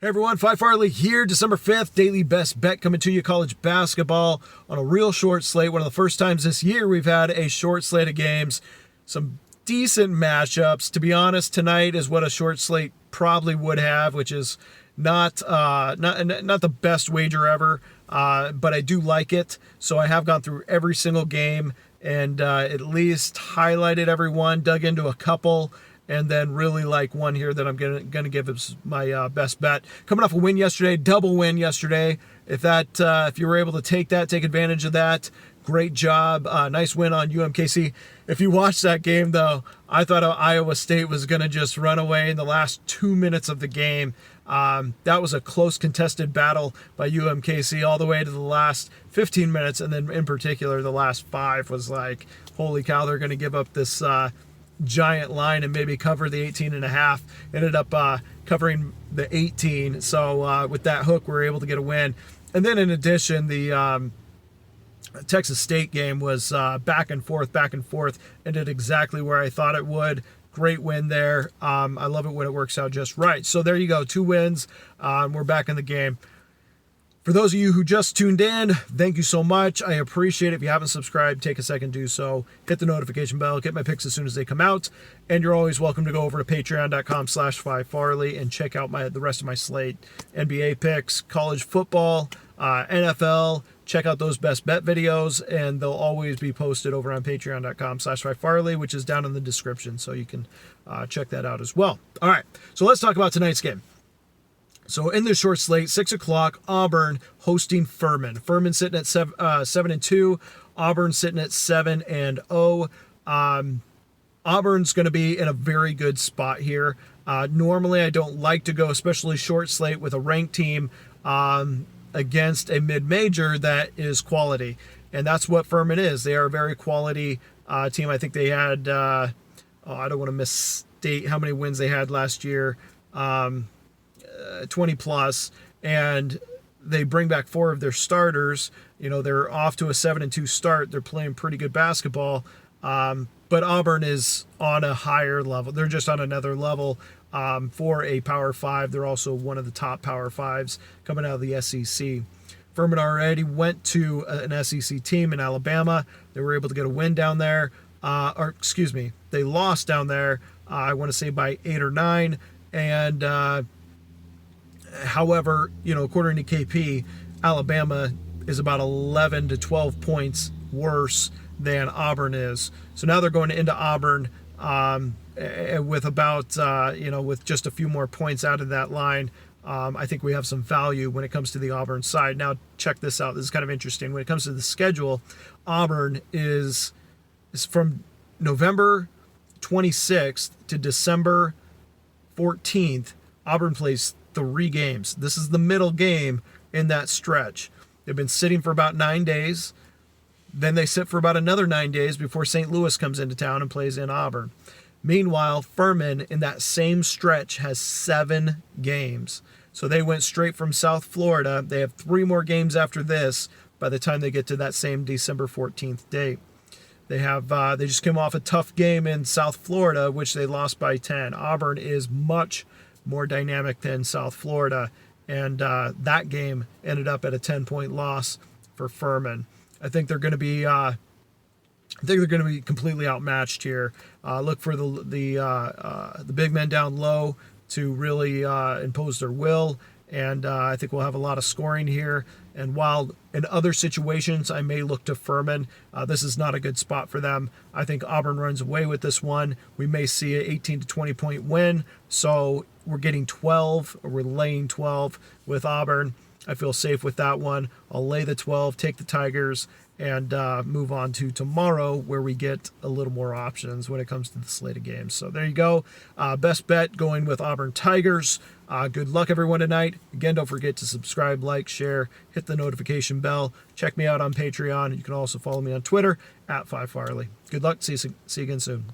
Hey everyone, Phi Farley here, December 5th, daily best bet coming to you, college basketball on a real short slate. One of the first times this year we've had a short slate of games. Some decent matchups. To be honest, tonight is what a short slate probably would have, which is not the best wager ever, but I do like it. So I have gone through every single game and at least highlighted every one, dug into a couple, and then really like one here that I'm gonna give as my best bet. Coming off a win yesterday, double win yesterday. If you were able to take advantage of that, great job. Nice win on UMKC. If you watched that game though, I thought Iowa State was gonna just run away in the last 2 minutes of the game. That was a close contested battle by UMKC all the way to the last 15 minutes, and then in particular the last 5 was like, holy cow, they're gonna give up this giant line and maybe cover the 18.5. Ended up covering the 18. So with that hook, we were able to get a win. And then in addition, the Texas State game was back and forth, ended exactly where I thought it would. Great win there. I love it when it works out just right. So there you go, 2 wins. We're back in the game. For those of you who just tuned in, thank you so much. I appreciate it. If you haven't subscribed, take a second to do so. Hit the notification bell. Get my picks as soon as they come out. And you're always welcome to go over to patreon.com/PhiFarley and check out the rest of my slate. NBA picks, college football, NFL. Check out those best bet videos, and they'll always be posted over on patreon.com/PhiFarley, which is down in the description, so you can check that out as well. All right, so let's talk about tonight's game. So in this short slate, 6 o'clock, Auburn hosting Furman. Furman sitting at 7-2. Auburn sitting at 7-0. Auburn's going to be in a very good spot here. Normally, I don't like to go, especially short slate, with a ranked team against a mid-major that is quality. And that's what Furman is. They are a very quality team. I think they had, I don't want to misstate how many wins they had last year. 20 plus, and they bring back 4 of their starters. You know, they're off to a 7-2 start. They're playing pretty good basketball. But Auburn is on a higher level. They're just on another level for a Power 5. They're also one of the top Power 5s coming out of the SEC. Furman already went to an SEC team in Alabama. They were able to get a win down there. They lost down there, I want to say by 8 or 9. And however, you know, according to KP, Alabama is about 11 to 12 points worse than Auburn is. So now they're going into Auburn with about, with just a few more points out of that line. I think we have some value when it comes to the Auburn side. Now, check this out. This is kind of interesting. When it comes to the schedule, Auburn is from November 26th to December 14th. Auburn plays 3 games. This is the middle game in that stretch. They've been sitting for about 9 days. Then they sit for about another 9 days before St. Louis comes into town and plays in Auburn. Meanwhile, Furman in that same stretch has 7 games. So they went straight from South Florida. They have 3 more games after this by the time they get to that same December 14th date. They just came off a tough game in South Florida, which they lost by 10. Auburn is much more dynamic than South Florida, and that game ended up at a 10-point loss for Furman. I think they're going to be completely outmatched here. Look for the big men down low to really impose their will, and I think we'll have a lot of scoring here. And while in other situations I may look to Furman, this is not a good spot for them. I think Auburn runs away with this one. We may see an 18 to 20 point win. So we're getting 12, or we're laying 12 with Auburn. I feel safe with that one. I'll lay the 12, take the Tigers, and move on to tomorrow, where we get a little more options when it comes to the slate of games. So there you go. Best bet going with Auburn Tigers. Good luck, everyone, tonight. Again, don't forget to subscribe, like, share, hit the notification bell. Check me out on Patreon. You can also follow me on Twitter @PhiFarley. Good luck. See you again soon.